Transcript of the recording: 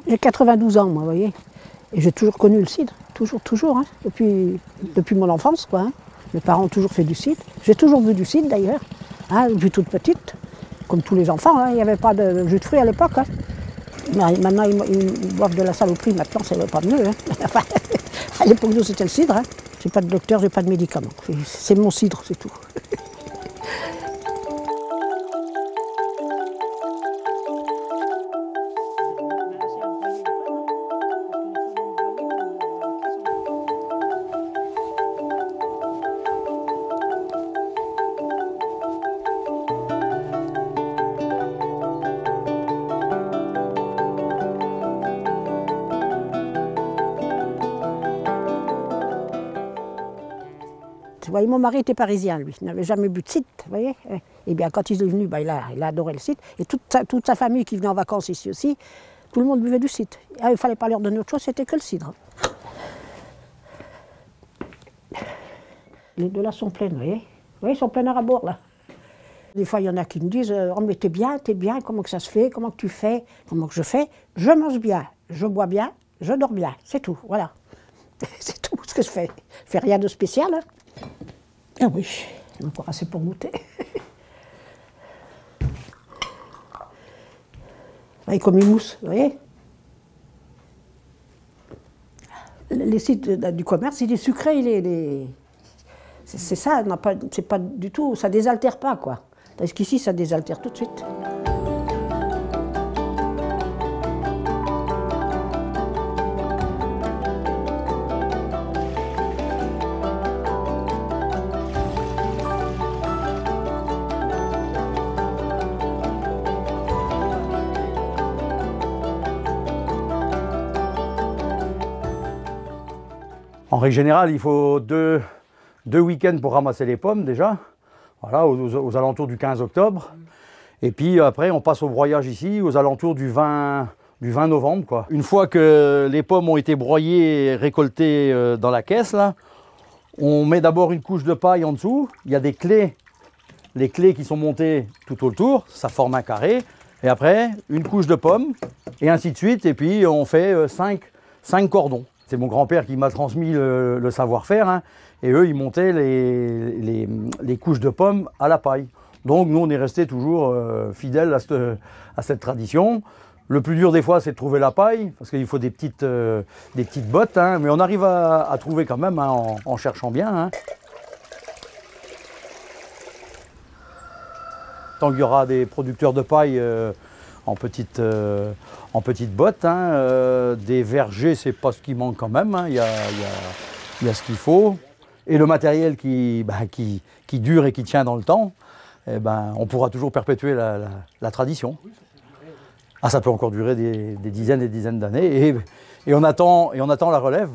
J'ai 92 ans, moi, vous voyez. Et j'ai toujours connu le cidre, toujours, hein, depuis mon enfance, quoi. Hein. Mes parents ont toujours fait du cidre. J'ai toujours bu du cidre, d'ailleurs, hein, depuis toute petite, comme tous les enfants. Hein. Il n'y avait pas de jus de fruits à l'époque. Hein. Maintenant, ils boivent de la saloperie, maintenant, ça ne va pas mieux. Hein. Enfin, à l'époque, nous, c'était le cidre. Hein. J'ai pas de docteur, j'ai pas de médicaments. C'est mon cidre, c'est tout. Vous voyez, mon mari était parisien, lui. Il n'avait jamais bu de cidre, vous voyez. Et bien, quand il est venu, ben, il a adoré le cidre. Et toute sa famille qui venait en vacances ici aussi, tout le monde buvait du cidre. Il ne fallait pas leur donner autre chose, c'était que le cidre. Les deux là sont pleines, vous voyez. Vous voyez, ils sont pleins à bord, là. Des fois, il y en a qui me disent « Oh, mais t'es bien, comment que ça se fait, comment que tu fais, comment que je fais ?» Je mange bien, je bois bien, je dors bien, c'est tout, voilà. C'est tout ce que je fais. Je fais rien de spécial, hein. Ah oui, il y en a encore assez pour goûter. Et comme une mousse, vous voyez. Les sites du commerce, il est sucré, c'est ça, c'est pas du tout, ça désaltère pas, quoi. Parce qu'ici, ça désaltère tout de suite. En règle générale, il faut deux week-ends pour ramasser les pommes déjà, voilà, aux alentours du 15 octobre. Et puis après, on passe au broyage ici, aux alentours du 20 novembre, quoi. Une fois que les pommes ont été broyées et récoltées dans la caisse, là, on met d'abord une couche de paille en dessous. Il y a des clés, les clés qui sont montées tout autour, ça forme un carré. Et après, une couche de pommes, et ainsi de suite. Et puis, on fait 5 cordons. C'est mon grand-père qui m'a transmis le savoir-faire, hein, et eux, ils montaient les couches de pommes à la paille. Donc nous, on est restés toujours fidèles à cette tradition. Le plus dur des fois, c'est de trouver la paille, parce qu'il faut des petites bottes, hein, mais on arrive à trouver quand même, hein, en cherchant bien. Hein. Tant qu'il y aura des producteurs de paille en petites bottes, hein, des vergers, c'est pas ce qui manque quand même, hein. Il y a ce qu'il faut. Et le matériel qui dure et qui tient dans le temps, eh ben, on pourra toujours perpétuer la tradition. Ah, ça peut encore durer des dizaines et des dizaines d'années, et on attend la relève.